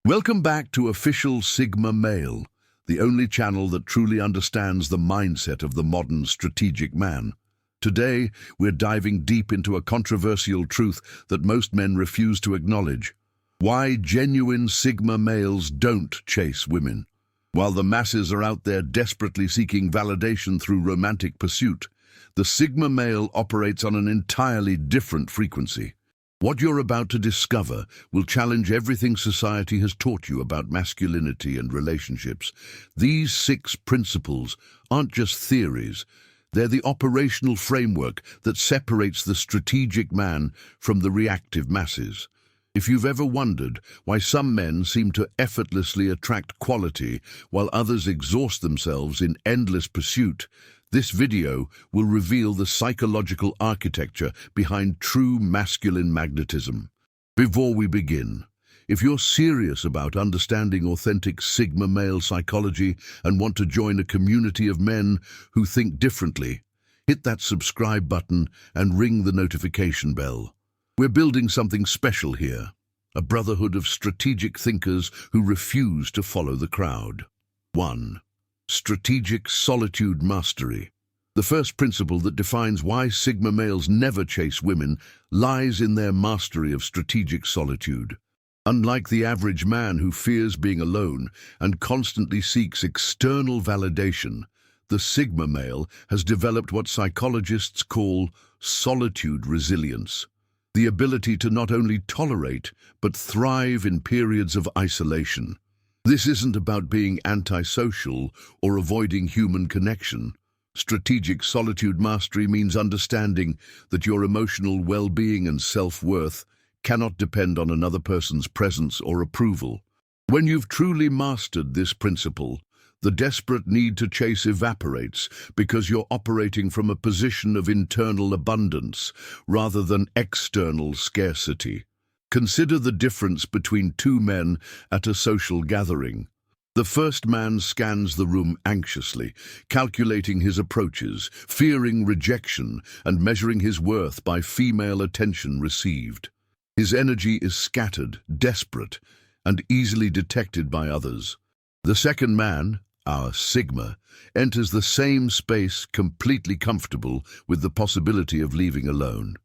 Welcome back to Official Sigma Male, the only channel that truly understands the mindset of the modern strategic man. Today, we're diving deep into a controversial truth that most men refuse to acknowledge. Why genuine Sigma males don't chase women. While the masses are out there desperately seeking validation through romantic pursuit, the Sigma male operates on an entirely different frequency. What you're about to discover will challenge everything society has taught you about masculinity and relationships. These 6 principles aren't just theories. They're the operational framework that separates the strategic man from the reactive masses. If you've ever wondered why some men seem to effortlessly attract quality while others exhaust themselves in endless pursuit, this video will reveal the psychological architecture behind true masculine magnetism. Before we begin, if you're serious about understanding authentic Sigma male psychology and want to join a community of men who think differently, hit that subscribe button and ring the notification bell. We're building something special here, a brotherhood of strategic thinkers who refuse to follow the crowd. 1. Strategic solitude mastery. The first principle that defines why Sigma males never chase women lies in their mastery of strategic solitude. Unlike the average man who fears being alone and constantly seeks external validation, the Sigma male has developed what psychologists call solitude resilience, the ability to not only tolerate but thrive in periods of isolation. This isn't about being antisocial or avoiding human connection. Strategic solitude mastery means understanding that your emotional well-being and self-worth cannot depend on another person's presence or approval. When you've truly mastered this principle, the desperate need to chase evaporates because you're operating from a position of internal abundance rather than external scarcity. Consider the difference between 2 men at a social gathering. The first man scans the room anxiously, calculating his approaches, fearing rejection, and measuring his worth by female attention received. His energy is scattered, desperate, and easily detected by others. The second man, our Sigma, enters the same space completely comfortable with the possibility of leaving alone.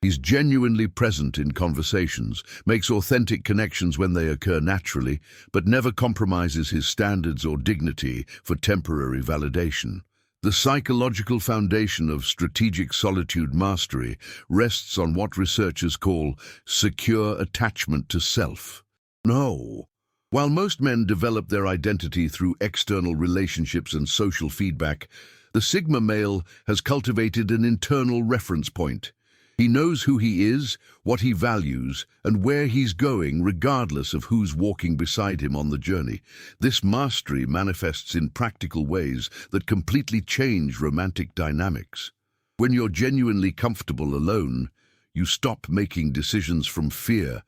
He's genuinely present in conversations, makes authentic connections when they occur naturally, but never compromises his standards or dignity for temporary validation. The psychological foundation of strategic solitude mastery rests on what researchers call secure attachment to self. No. While most men develop their identity through external relationships and social feedback, the Sigma male has cultivated an internal reference point. He knows who he is, what he values, and where he's going regardless of who's walking beside him on the journey. This mastery manifests in practical ways that completely change romantic dynamics. When you're genuinely comfortable alone, you stop making decisions from fear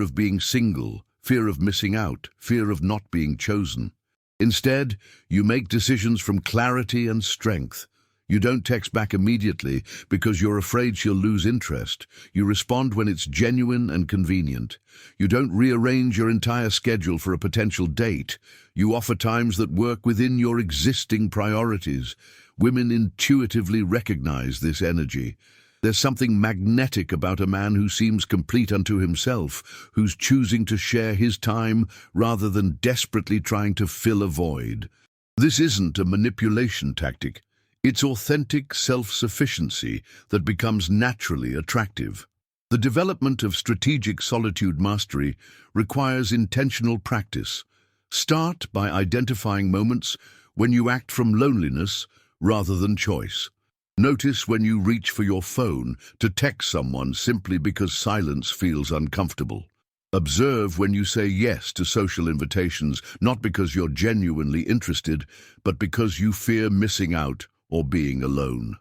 of being single, fear of missing out, fear of not being chosen. Instead, you make decisions from clarity and strength. You don't text back immediately because you're afraid she'll lose interest. You respond when it's genuine and convenient. You don't rearrange your entire schedule for a potential date. You offer times that work within your existing priorities. Women intuitively recognize this energy. There's something magnetic about a man who seems complete unto himself, who's choosing to share his time rather than desperately trying to fill a void. This isn't a manipulation tactic. It's authentic self-sufficiency that becomes naturally attractive. The development of strategic solitude mastery requires intentional practice. Start by identifying moments when you act from loneliness rather than choice. Notice when you reach for your phone to text someone simply because silence feels uncomfortable. Observe when you say yes to social invitations, not because you're genuinely interested, but because you fear missing out or being alone.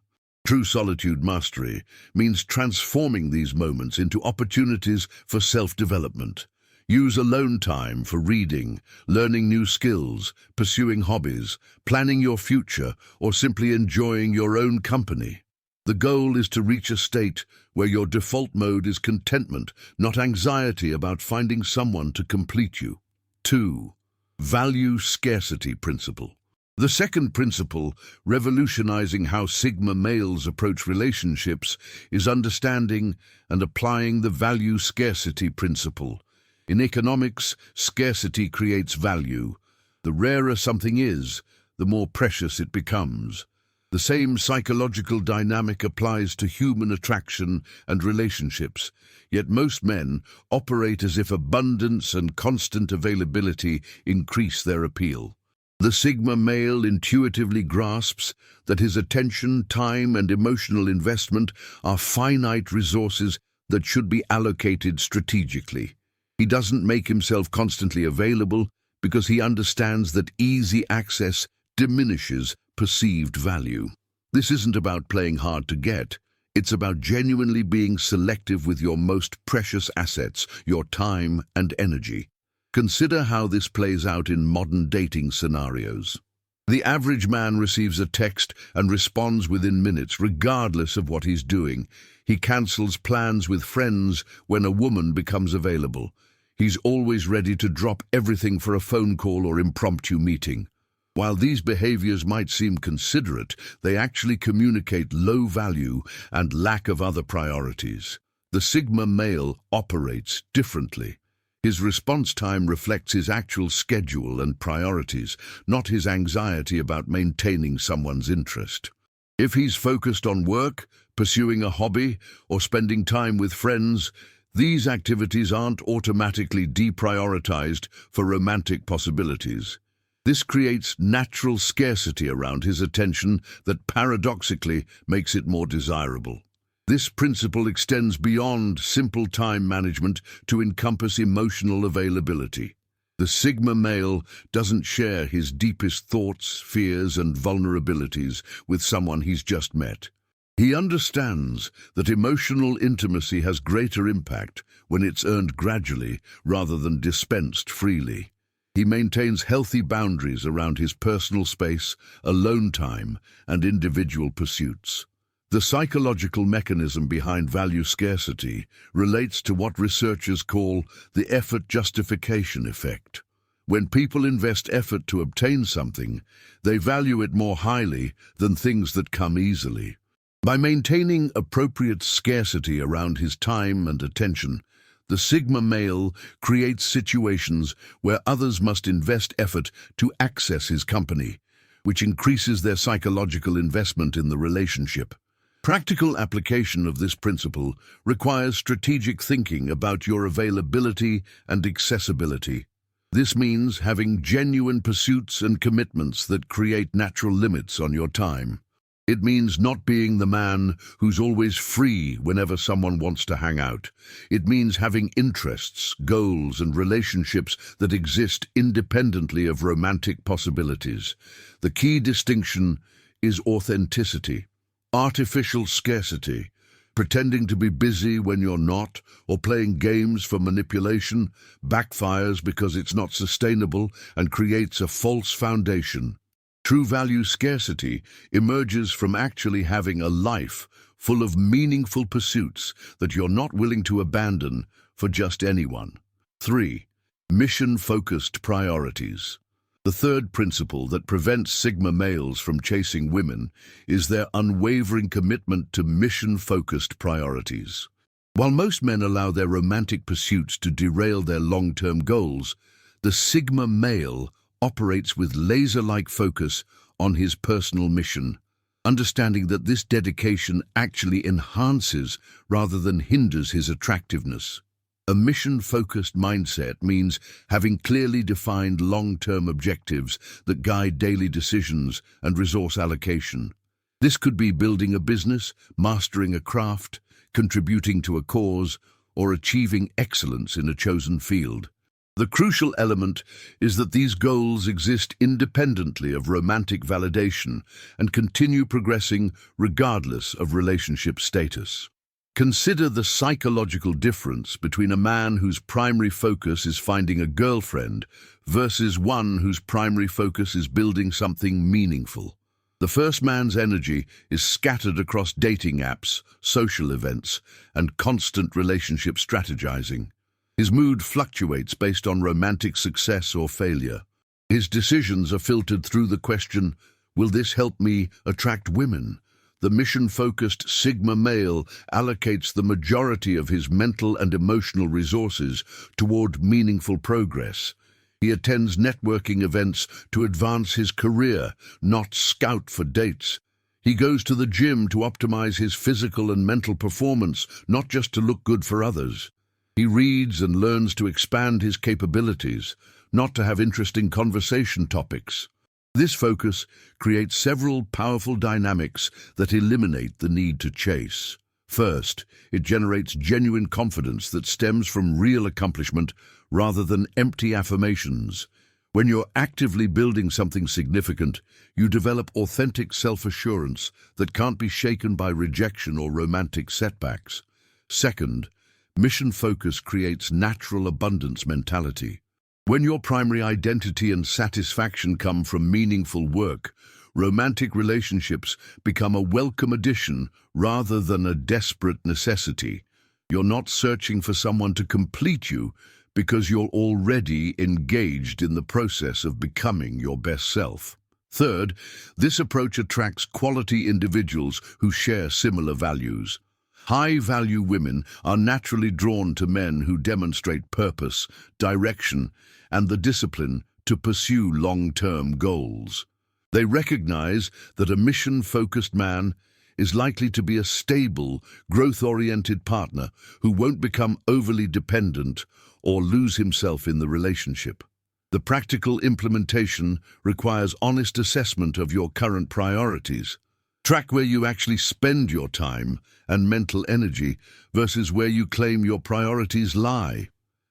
True solitude mastery means transforming these moments into opportunities for self-development. Use alone time for reading, learning new skills, pursuing hobbies, planning your future, or simply enjoying your own company. The goal is to reach a state where your default mode is contentment, not anxiety about finding someone to complete you. 2. Value scarcity principle. The second principle, revolutionizing how Sigma males approach relationships, is understanding and applying the value scarcity principle. In economics, scarcity creates value. The rarer something is, the more precious it becomes. The same psychological dynamic applies to human attraction and relationships, yet most men operate as if abundance and constant availability increase their appeal. The Sigma male intuitively grasps that his attention, time, and emotional investment are finite resources that should be allocated strategically. He doesn't make himself constantly available because he understands that easy access diminishes perceived value. This isn't about playing hard to get. It's about genuinely being selective with your most precious assets, your time and energy. Consider how this plays out in modern dating scenarios. The average man receives a text and responds within minutes, regardless of what he's doing. He cancels plans with friends when a woman becomes available. He's always ready to drop everything for a phone call or impromptu meeting. While these behaviors might seem considerate, they actually communicate low value and lack of other priorities. The Sigma male operates differently. His response time reflects his actual schedule and priorities, not his anxiety about maintaining someone's interest. If he's focused on work, pursuing a hobby, or spending time with friends, these activities aren't automatically deprioritized for romantic possibilities. This creates natural scarcity around his attention that paradoxically makes it more desirable. This principle extends beyond simple time management to encompass emotional availability. The Sigma male doesn't share his deepest thoughts, fears, and vulnerabilities with someone he's just met. He understands that emotional intimacy has greater impact when it's earned gradually rather than dispensed freely. He maintains healthy boundaries around his personal space, alone time, and individual pursuits. The psychological mechanism behind value scarcity relates to what researchers call the effort justification effect. When people invest effort to obtain something, they value it more highly than things that come easily. By maintaining appropriate scarcity around his time and attention, the Sigma male creates situations where others must invest effort to access his company, which increases their psychological investment in the relationship. Practical application of this principle requires strategic thinking about your availability and accessibility. This means having genuine pursuits and commitments that create natural limits on your time. It means not being the man who's always free whenever someone wants to hang out. It means having interests, goals, and relationships that exist independently of romantic possibilities. The key distinction is authenticity. Artificial scarcity, pretending to be busy when you're not, or playing games for manipulation, backfires because it's not sustainable and creates a false foundation. True value scarcity emerges from actually having a life full of meaningful pursuits that you're not willing to abandon for just anyone. 3. Mission-focused priorities. The third principle that prevents Sigma males from chasing women is their unwavering commitment to mission-focused priorities. While most men allow their romantic pursuits to derail their long-term goals, the Sigma male operates with laser-like focus on his personal mission, understanding that this dedication actually enhances rather than hinders his attractiveness. A mission-focused mindset means having clearly defined long-term objectives that guide daily decisions and resource allocation. This could be building a business, mastering a craft, contributing to a cause, or achieving excellence in a chosen field. The crucial element is that these goals exist independently of romantic validation and continue progressing regardless of relationship status. Consider the psychological difference between a man whose primary focus is finding a girlfriend versus one whose primary focus is building something meaningful. The first man's energy is scattered across dating apps, social events, and constant relationship strategizing. His mood fluctuates based on romantic success or failure. His decisions are filtered through the question, will this help me attract women? The mission-focused Sigma male allocates the majority of his mental and emotional resources toward meaningful progress. He attends networking events to advance his career, not scout for dates. He goes to the gym to optimize his physical and mental performance, not just to look good for others. He reads and learns to expand his capabilities, not to have interesting conversation topics. This focus creates several powerful dynamics that eliminate the need to chase. First, it generates genuine confidence that stems from real accomplishment rather than empty affirmations. When you're actively building something significant, you develop authentic self-assurance that can't be shaken by rejection or romantic setbacks. Second, mission focus creates natural abundance mentality. When your primary identity and satisfaction come from meaningful work, romantic relationships become a welcome addition rather than a desperate necessity. You're not searching for someone to complete you because you're already engaged in the process of becoming your best self. Third, this approach attracts quality individuals who share similar values. High-value women are naturally drawn to men who demonstrate purpose, direction, and the discipline to pursue long-term goals. They recognize that a mission-focused man is likely to be a stable, growth-oriented partner who won't become overly dependent or lose himself in the relationship. The practical implementation requires honest assessment of your current priorities. Track where you actually spend your time and mental energy versus where you claim your priorities lie.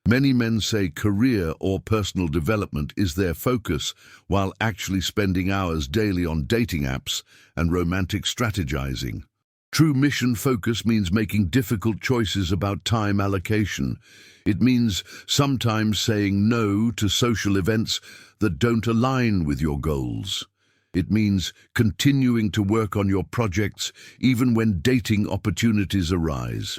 Many men say career or personal development is their focus, while actually spending hours daily on dating apps and romantic strategizing. True mission focus means making difficult choices about time allocation. It means sometimes saying no to social events that don't align with your goals. It means continuing to work on your projects even when dating opportunities arise.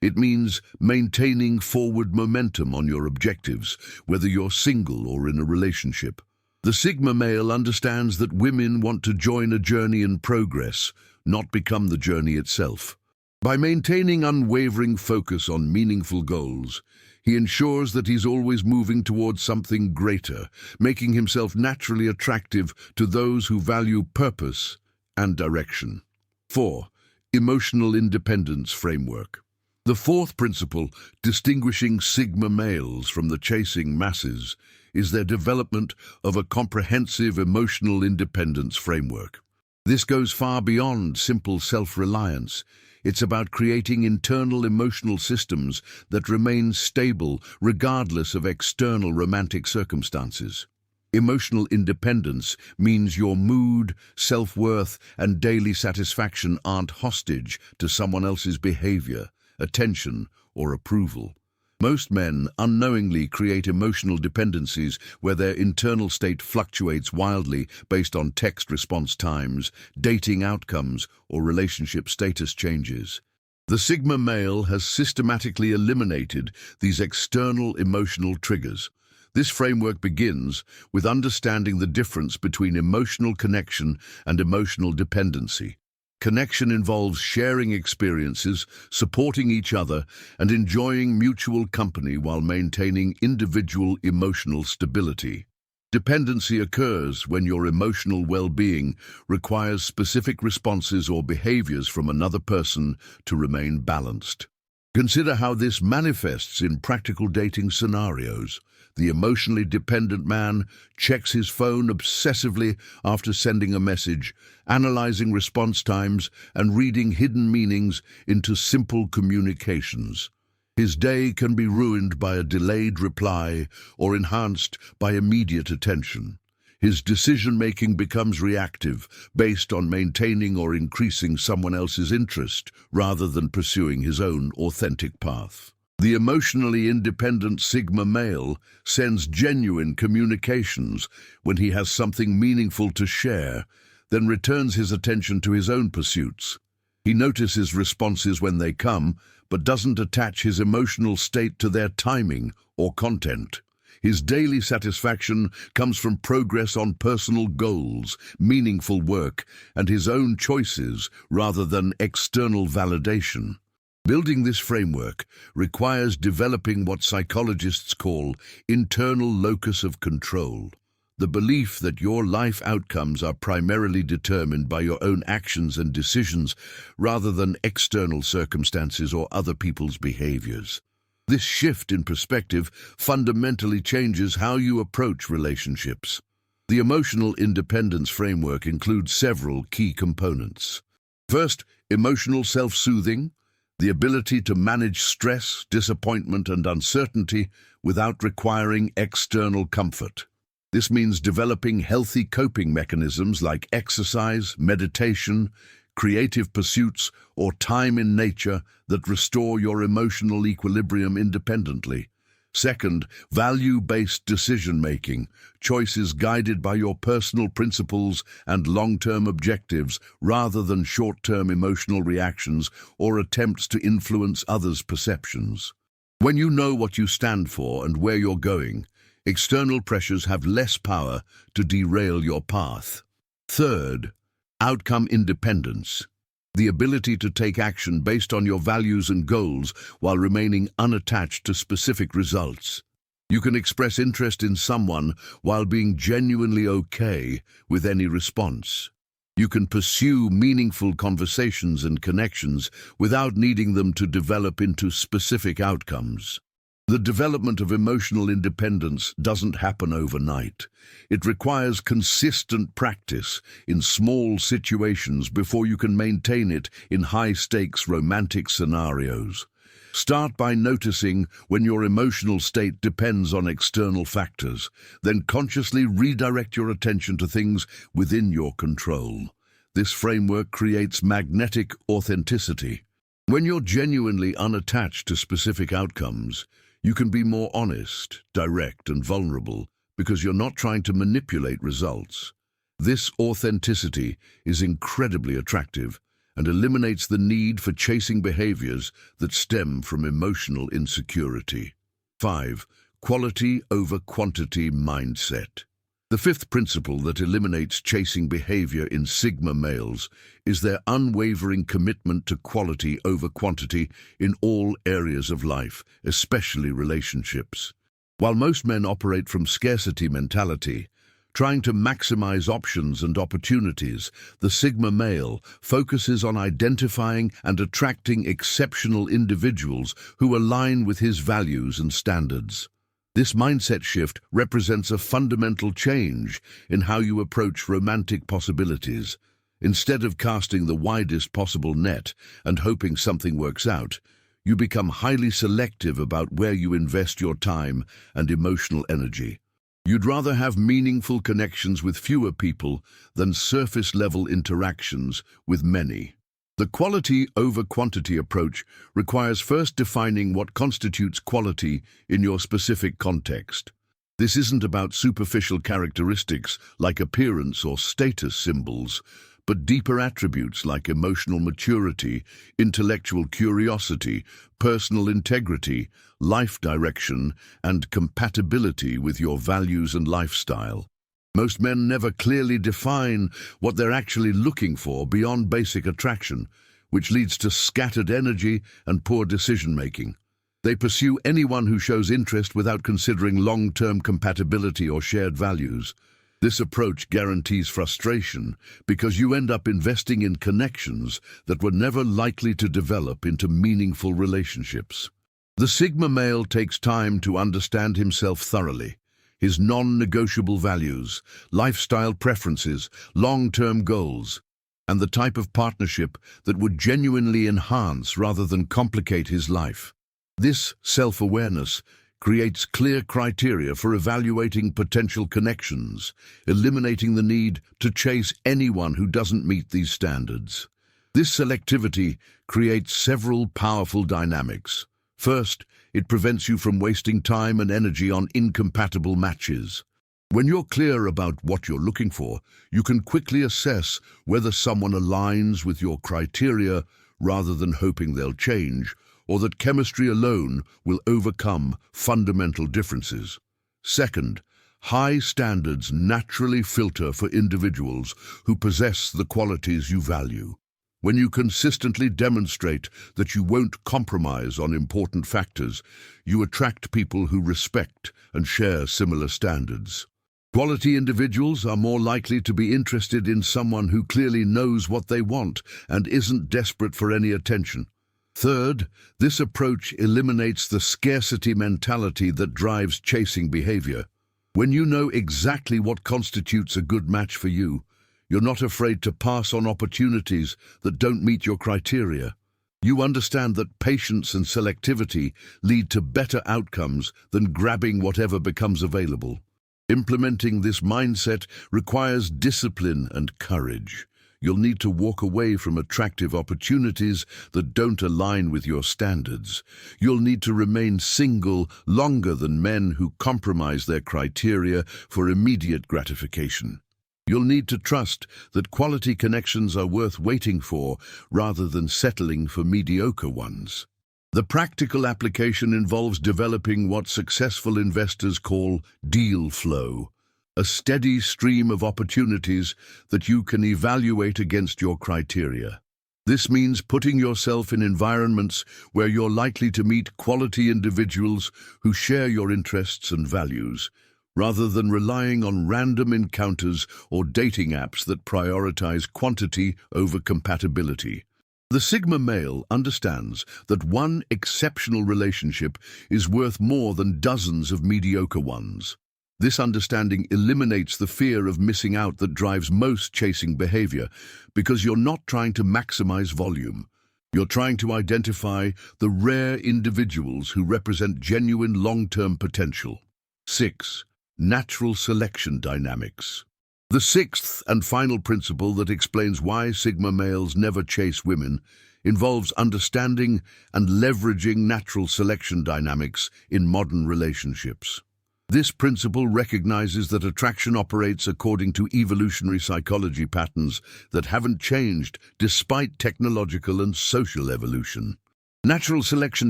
It means maintaining forward momentum on your objectives, whether you're single or in a relationship. The Sigma male understands that women want to join a journey in progress, not become the journey itself. By maintaining unwavering focus on meaningful goals, he ensures that he's always moving towards something greater, making himself naturally attractive to those who value purpose and direction. 4. Emotional independence framework. The fourth principle distinguishing Sigma males from the chasing masses is their development of a comprehensive emotional independence framework. This goes far beyond simple self-reliance. It's about creating internal emotional systems that remain stable regardless of external romantic circumstances. Emotional independence means your mood, self-worth, and daily satisfaction aren't hostage to someone else's behavior, attention, or approval. Most men unknowingly create emotional dependencies where their internal state fluctuates wildly based on text response times, dating outcomes, or relationship status changes. The Sigma male has systematically eliminated these external emotional triggers. This framework begins with understanding the difference between emotional connection and emotional dependency. Connection involves sharing experiences, supporting each other, and enjoying mutual company while maintaining individual emotional stability. Dependency occurs when your emotional well-being requires specific responses or behaviors from another person to remain balanced. Consider how this manifests in practical dating scenarios. The emotionally dependent man checks his phone obsessively after sending a message, analyzing response times and reading hidden meanings into simple communications. His day can be ruined by a delayed reply or enhanced by immediate attention. His decision-making becomes reactive, based on maintaining or increasing someone else's interest rather than pursuing his own authentic path. The emotionally independent Sigma male sends genuine communications when he has something meaningful to share, then returns his attention to his own pursuits. He notices responses when they come, but doesn't attach his emotional state to their timing or content. His daily satisfaction comes from progress on personal goals, meaningful work, and his own choices rather than external validation. Building this framework requires developing what psychologists call internal locus of control, the belief that your life outcomes are primarily determined by your own actions and decisions rather than external circumstances or other people's behaviors. This shift in perspective fundamentally changes how you approach relationships. The emotional independence framework includes several key components. First, emotional self-soothing, the ability to manage stress, disappointment, and uncertainty without requiring external comfort. This means developing healthy coping mechanisms like exercise, meditation, creative pursuits, or time in nature that restore your emotional equilibrium independently. Second, value-based decision-making, choices guided by your personal principles and long-term objectives rather than short-term emotional reactions or attempts to influence others' perceptions. When you know what you stand for and where you're going, external pressures have less power to derail your path. Third, outcome independence, the ability to take action based on your values and goals while remaining unattached to specific results. You can express interest in someone while being genuinely okay with any response. You can pursue meaningful conversations and connections without needing them to develop into specific outcomes. The development of emotional independence doesn't happen overnight. It requires consistent practice in small situations before you can maintain it in high-stakes romantic scenarios. Start by noticing when your emotional state depends on external factors, then consciously redirect your attention to things within your control. This framework creates magnetic authenticity. When you're genuinely unattached to specific outcomes, you can be more honest, direct, and vulnerable because you're not trying to manipulate results. This authenticity is incredibly attractive and eliminates the need for chasing behaviors that stem from emotional insecurity. 5. Quality over quantity mindset. The fifth principle that eliminates chasing behavior in Sigma males is their unwavering commitment to quality over quantity in all areas of life, especially relationships. While most men operate from scarcity mentality, trying to maximize options and opportunities, the Sigma male focuses on identifying and attracting exceptional individuals who align with his values and standards. This mindset shift represents a fundamental change in how you approach romantic possibilities. Instead of casting the widest possible net and hoping something works out, you become highly selective about where you invest your time and emotional energy. You'd rather have meaningful connections with fewer people than surface-level interactions with many. The quality over quantity approach requires first defining what constitutes quality in your specific context. This isn't about superficial characteristics like appearance or status symbols, but deeper attributes like emotional maturity, intellectual curiosity, personal integrity, life direction, and compatibility with your values and lifestyle. Most men never clearly define what they're actually looking for beyond basic attraction, which leads to scattered energy and poor decision-making. They pursue anyone who shows interest without considering long-term compatibility or shared values. This approach guarantees frustration because you end up investing in connections that were never likely to develop into meaningful relationships. The Sigma male takes time to understand himself thoroughly. His non-negotiable values, lifestyle preferences, long-term goals, and the type of partnership that would genuinely enhance rather than complicate his life. This self-awareness creates clear criteria for evaluating potential connections, eliminating the need to chase anyone who doesn't meet these standards. This selectivity creates several powerful dynamics. First, it prevents you from wasting time and energy on incompatible matches. When you're clear about what you're looking for, you can quickly assess whether someone aligns with your criteria rather than hoping they'll change or that chemistry alone will overcome fundamental differences. Second, high standards naturally filter for individuals who possess the qualities you value. When you consistently demonstrate that you won't compromise on important factors, you attract people who respect and share similar standards. Quality individuals are more likely to be interested in someone who clearly knows what they want and isn't desperate for any attention. Third, this approach eliminates the scarcity mentality that drives chasing behavior. When you know exactly what constitutes a good match for you, you're not afraid to pass on opportunities that don't meet your criteria. You understand that patience and selectivity lead to better outcomes than grabbing whatever becomes available. Implementing this mindset requires discipline and courage. You'll need to walk away from attractive opportunities that don't align with your standards. You'll need to remain single longer than men who compromise their criteria for immediate gratification. You'll need to trust that quality connections are worth waiting for rather than settling for mediocre ones. The practical application involves developing what successful investors call deal flow, a steady stream of opportunities that you can evaluate against your criteria. This means putting yourself in environments where you're likely to meet quality individuals who share your interests and values, rather than relying on random encounters or dating apps that prioritize quantity over compatibility. The Sigma male understands that one exceptional relationship is worth more than dozens of mediocre ones. This understanding eliminates the fear of missing out that drives most chasing behavior, because you're not trying to maximize volume. You're trying to identify the rare individuals who represent genuine long-term potential. 6. Natural selection dynamics. The sixth and final principle that explains why Sigma males never chase women involves understanding and leveraging natural selection dynamics in modern relationships. This principle recognizes that attraction operates according to evolutionary psychology patterns that haven't changed despite technological and social evolution. Natural selection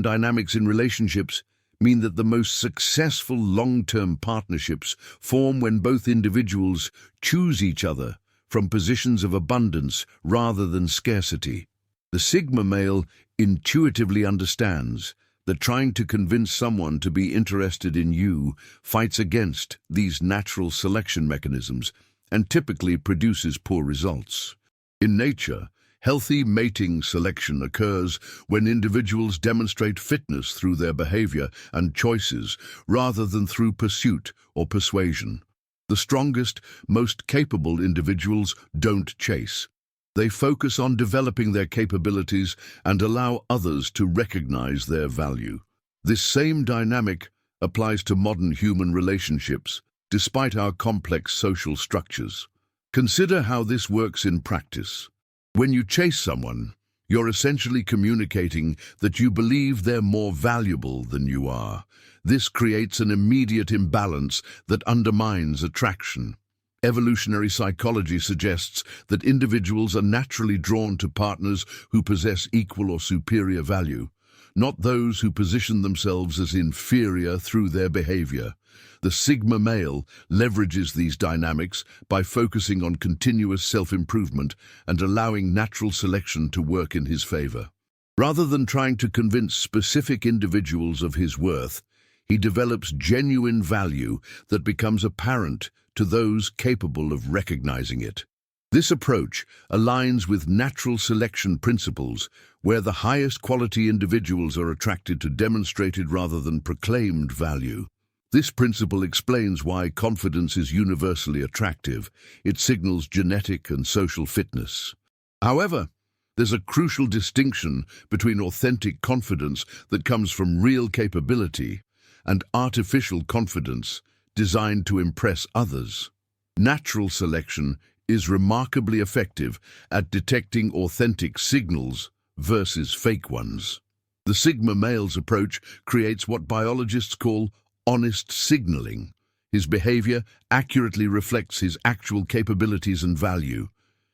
dynamics in relationships mean that the most successful long-term partnerships form when both individuals choose each other from positions of abundance rather than scarcity. The Sigma male intuitively understands that trying to convince someone to be interested in you fights against these natural selection mechanisms and typically produces poor results. In nature, healthy mating selection occurs when individuals demonstrate fitness through their behavior and choices rather than through pursuit or persuasion. The strongest, most capable individuals don't chase. They focus on developing their capabilities and allow others to recognize their value. This same dynamic applies to modern human relationships, despite our complex social structures. Consider how this works in practice. When you chase someone, you're essentially communicating that you believe they're more valuable than you are. This creates an immediate imbalance that undermines attraction. Evolutionary psychology suggests that individuals are naturally drawn to partners who possess equal or superior value, not those who position themselves as inferior through their behavior. The Sigma male leverages these dynamics by focusing on continuous self-improvement and allowing natural selection to work in his favor. Rather than trying to convince specific individuals of his worth, he develops genuine value that becomes apparent to those capable of recognizing it. This approach aligns with natural selection principles, where the highest quality individuals are attracted to demonstrated rather than proclaimed value. This principle explains why confidence is universally attractive. It signals genetic and social fitness. However, there's a crucial distinction between authentic confidence that comes from real capability and artificial confidence designed to impress others. Natural selection is remarkably effective at detecting authentic signals versus fake ones. The Sigma male's approach creates what biologists call honest signaling. His behavior accurately reflects his actual capabilities and value.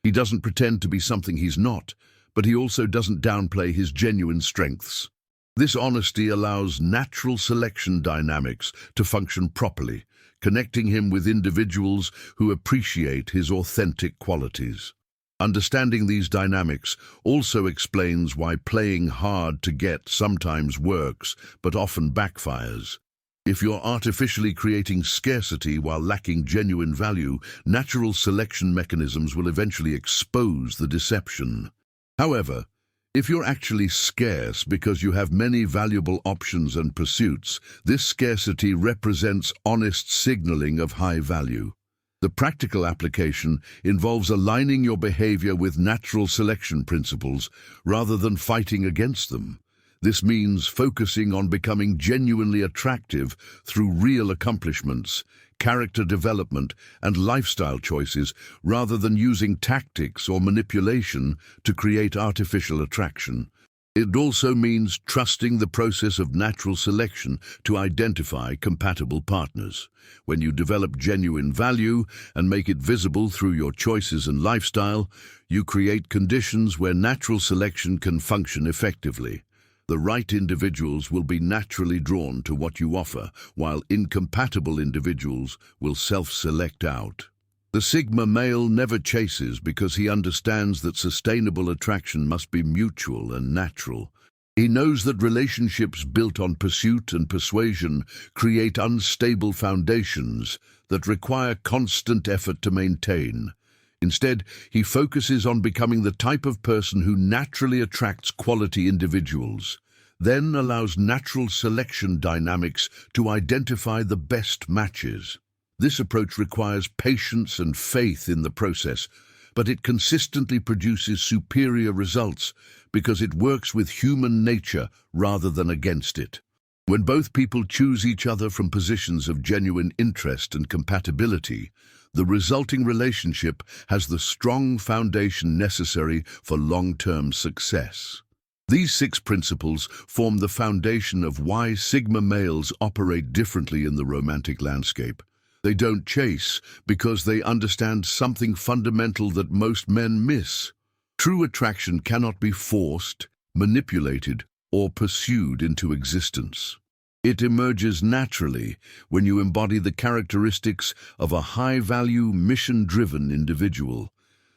He doesn't pretend to be something he's not, but he also doesn't downplay his genuine strengths. This honesty allows natural selection dynamics to function properly, connecting him with individuals who appreciate his authentic qualities. Understanding these dynamics also explains why playing hard to get sometimes works, but often backfires. If you're artificially creating scarcity while lacking genuine value, natural selection mechanisms will eventually expose the deception. However, if you're actually scarce because you have many valuable options and pursuits, this scarcity represents honest signaling of high value. The practical application involves aligning your behavior with natural selection principles rather than fighting against them. This means focusing on becoming genuinely attractive through real accomplishments, character development, and lifestyle choices rather than using tactics or manipulation to create artificial attraction. It also means trusting the process of natural selection to identify compatible partners. When you develop genuine value and make it visible through your choices and lifestyle, you create conditions where natural selection can function effectively. The right individuals will be naturally drawn to what you offer, while incompatible individuals will self-select out. The Sigma male never chases because he understands that sustainable attraction must be mutual and natural. He knows that relationships built on pursuit and persuasion create unstable foundations that require constant effort to maintain. Instead, he focuses on becoming the type of person who naturally attracts quality individuals, then allows natural selection dynamics to identify the best matches. This approach requires patience and faith in the process, but it consistently produces superior results because it works with human nature rather than against it. When both people choose each other from positions of genuine interest and compatibility, the resulting relationship has the strong foundation necessary for long-term success. These 6 principles form the foundation of why Sigma males operate differently in the romantic landscape. They don't chase because they understand something fundamental that most men miss. True attraction cannot be forced, manipulated, or pursued into existence. It emerges naturally when you embody the characteristics of a high-value, mission-driven individual.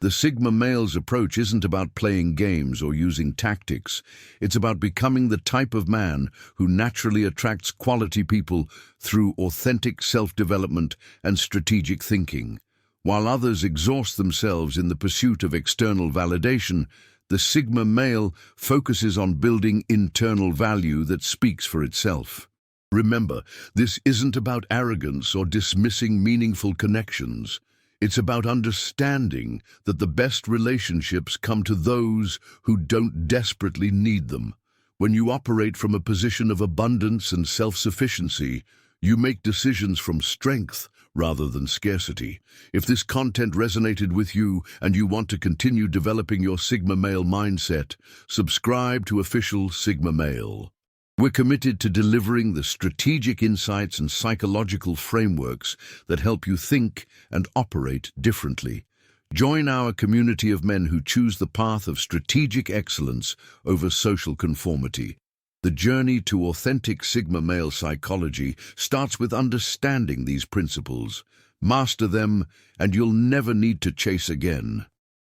The Sigma male's approach isn't about playing games or using tactics. It's about becoming the type of man who naturally attracts quality people through authentic self-development and strategic thinking. While others exhaust themselves in the pursuit of external validation, the Sigma male focuses on building internal value that speaks for itself. Remember, this isn't about arrogance or dismissing meaningful connections. It's about understanding that the best relationships come to those who don't desperately need them. When you operate from a position of abundance and self-sufficiency, you make decisions from strength rather than scarcity. If this content resonated with you and you want to continue developing your Sigma male mindset, subscribe to Official Sigma Male. We're committed to delivering the strategic insights and psychological frameworks that help you think and operate differently. Join our community of men who choose the path of strategic excellence over social conformity. The journey to authentic Sigma male psychology starts with understanding these principles. Master them, and you'll never need to chase again.